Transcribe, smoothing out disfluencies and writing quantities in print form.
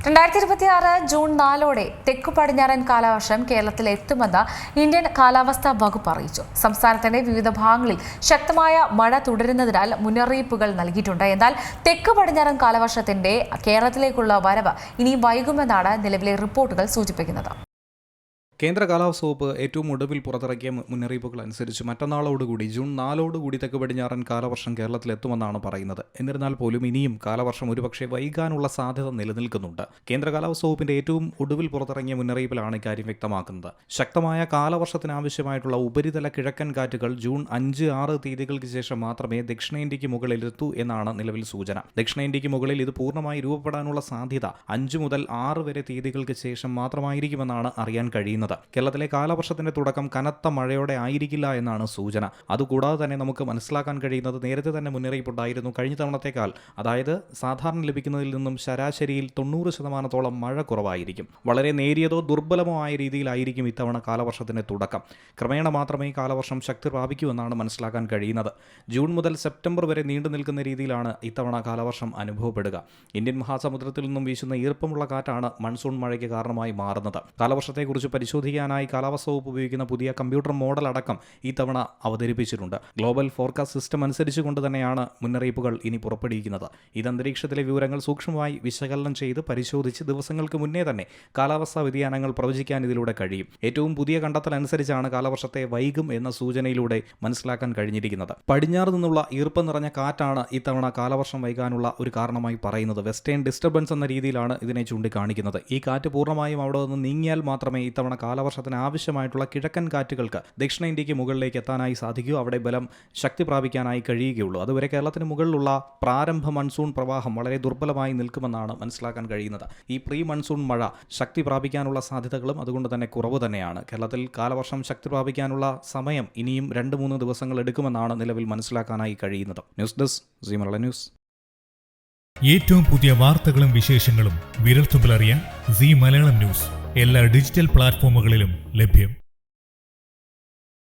2026 June 4 തെക്കു പടിഞ്ഞാറൻ കാലവർഷം കേരളത്തിൽ എത്തുമെന്ന് ഇന്ത്യൻ കാലാവസ്ഥാ വകുപ്പ് അറിയിച്ചു. സംസ്ഥാനത്തിന്റെ വിവിധ ഭാഗങ്ങളിൽ ശക്തമായ മഴ തുടരുന്നതിനാൽ മുന്നറിയിപ്പുകൾ നൽകിയിട്ടുണ്ട്. എന്നാൽ തെക്കു പടിഞ്ഞാറൻ കാലവർഷത്തിന്റെ കേരളത്തിലേക്കുള്ള വരവ് ഇനി വൈകുമെന്നാണ് നിലവിലെ റിപ്പോർട്ടുകൾ സൂചിപ്പിക്കുന്നത്. കേന്ദ്ര കാലാവസ്ഥാ വകുപ്പ് ഏറ്റവും ഒടുവിൽ പുറത്തിറക്കിയ മുന്നറിയിപ്പുകൾ അനുസരിച്ച് മറ്റന്നാളോടുകൂടി ജൂൺ 4 തെക്ക് പടിഞ്ഞാറൻ കാലവർഷം കേരളത്തിലെത്തുമെന്നാണ് പറയുന്നത്. എന്നിരുന്നാൽ പോലും ഇനിയും കാലവർഷം ഒരുപക്ഷെ വൈകാനുള്ള സാധ്യത നിലനിൽക്കുന്നുണ്ട്. കേന്ദ്ര കാലാവസ്ഥാ വകുപ്പിന്റെ ഏറ്റവും ഒടുവിൽ പുറത്തിറങ്ങിയ മുന്നറിയിപ്പിലാണ് ഇക്കാര്യം വ്യക്തമാക്കുന്നത്. ശക്തമായ കാലവർഷത്തിനാവശ്യമായിട്ടുള്ള ഉപരിതല കിഴക്കൻ കാറ്റുകൾ ജൂൺ 5-6 തീയതികൾക്ക് ശേഷം മാത്രമേ ദക്ഷിണേന്ത്യക്ക് മുകളിലെത്തൂ എന്നാണ് നിലവിൽ സൂചന. ദക്ഷിണേന്ത്യക്ക് മുകളിൽ ഇത് പൂർണ്ണമായി രൂപപ്പെടാനുള്ള സാധ്യത 5 മുതൽ 6 വരെ തീയതികൾക്ക് ശേഷം മാത്രമായിരിക്കുമെന്നാണ് അറിയാൻ കഴിയുന്നത്. കേരളത്തിലെ കാലവർഷത്തിന്റെ തുടക്കം കനത്ത മഴയോടെ ആയിരിക്കില്ല എന്നാണ് സൂചന. അതുകൂടാതെ തന്നെ നമുക്ക് മനസ്സിലാക്കാൻ കഴിയുന്നത് നേരത്തെ തന്നെ മുന്നറിയിപ്പുണ്ടായിരുന്നു. കഴിഞ്ഞ തവണത്തേക്കാൾ, അതായത് സാധാരണ ലഭിക്കുന്നതിൽ നിന്നും ശരാശരിയിൽ 90% മഴ കുറവായിരിക്കും. വളരെ നേരിയതോ ദുർബലമോ ആയ രീതിയിലായിരിക്കും ഇത്തവണ കാലവർഷത്തിന്റെ തുടക്കം. ക്രമേണ മാത്രമേ കാലവർഷം ശക്തി പ്രാപിക്കൂ എന്നാണ് മനസ്സിലാക്കാൻ കഴിയുന്നത്. ജൂൺ മുതൽ സെപ്റ്റംബർ വരെ നീണ്ടു നിൽക്കുന്ന രീതിയിലാണ് ഇത്തവണ കാലവർഷം അനുഭവപ്പെടുക. ഇന്ത്യൻ മഹാസമുദ്രത്തിൽ നിന്നും വീശുന്ന ഈർപ്പമുള്ള കാറ്റാണ് മൺസൂൺ മഴയ്ക്ക് കാരണമായി മാറുന്നത്. കാലവർഷത്തെക്കുറിച്ച് പരിശോധിക്കാനായി കാലാവസ്ഥാ വകുപ്പ് ഉപയോഗിക്കുന്ന പുതിയ കമ്പ്യൂട്ടർ മോഡൽ അടക്കം ഇത്തവണ അവതരിപ്പിച്ചിട്ടുണ്ട്. ഗ്ലോബൽ ഫോർകാസ്റ്റ് സിസ്റ്റം അനുസരിച്ചുകൊണ്ട് തന്നെയാണ് മുന്നറിയിപ്പുകൾ ഇനി പുറപ്പെടുവിക്കുന്നത്. ഇത് അന്തരീക്ഷത്തിലെ വിവരങ്ങൾ സൂക്ഷ്മമായി വിശകലനം ചെയ്ത് പരിശോധിച്ച് ദിവസങ്ങൾക്ക് മുന്നേ തന്നെ കാലാവസ്ഥാ വ്യതിയാനങ്ങൾ പ്രവചിക്കാൻ ഇതിലൂടെ കഴിയും. ഏറ്റവും പുതിയ കണ്ടെത്തൽ അനുസരിച്ചാണ് കാലവർഷത്തെ വൈകും എന്ന സൂചനയിലൂടെ മനസ്സിലാക്കാൻ കഴിഞ്ഞിരിക്കുന്നത്. പടിഞ്ഞാറ് നിന്നുള്ള ഈർപ്പം നിറഞ്ഞ കാറ്റാണ് ഇത്തവണ കാലവർഷം വൈകാനുള്ള ഒരു കാരണമായി പറയുന്നത്. വെസ്റ്റേൺ ഡിസ്റ്റർബൻസ് എന്ന രീതിയിലാണ് ഇതിനെ ചൂണ്ടിക്കാണിക്കുന്നത്. ഈ കാറ്റ് പൂർണ്ണമായും അവിടെ നിന്ന് നീങ്ങിയാൽ മാത്രമേ ഇത്തവണ കാലവർഷത്തിന് ആവശ്യമായിട്ടുള്ള കിഴക്കൻ കാറ്റുകൾക്ക് ദക്ഷിണേന്ത്യക്ക് മുകളിലേക്ക് എത്താനായി സാധിക്കൂ, അവിടെ ബലം ശക്തി പ്രാപിക്കാനായി കഴിയുകയുള്ളൂ. അതുവരെ കേരളത്തിന് മുകളിലുള്ള പ്രാരംഭ മൺസൂൺ പ്രവാഹം വളരെ ദുർബലമായി നിൽക്കുമെന്നാണ് മനസ്സിലാക്കാൻ കഴിയുന്നത്. ഈ പ്രീ മൺസൂൺ മഴ ശക്തി പ്രാപിക്കാനുള്ള സാധ്യതകളും അതുകൊണ്ട് തന്നെ കുറവ് തന്നെയാണ്. കേരളത്തിൽ കാലവർഷം ശക്തി പ്രാപിക്കാനുള്ള സമയം ഇനിയും 2-3 ദിവസങ്ങൾ എടുക്കുമെന്നാണ് നിലവിൽ മനസ്സിലാക്കാനായി കഴിയുന്നത്. News desk Zee Malayalam news. ഏറ്റവും പുതിയ വാർത്തകളും വിശേഷങ്ങളും വിരൽത്തുമ്പിലറിയാൻ സീ മലയാളം ന്യൂസ് എല്ലാ ഡിജിറ്റൽ പ്ലാറ്റ്ഫോമുകളിലും ലഭ്യം.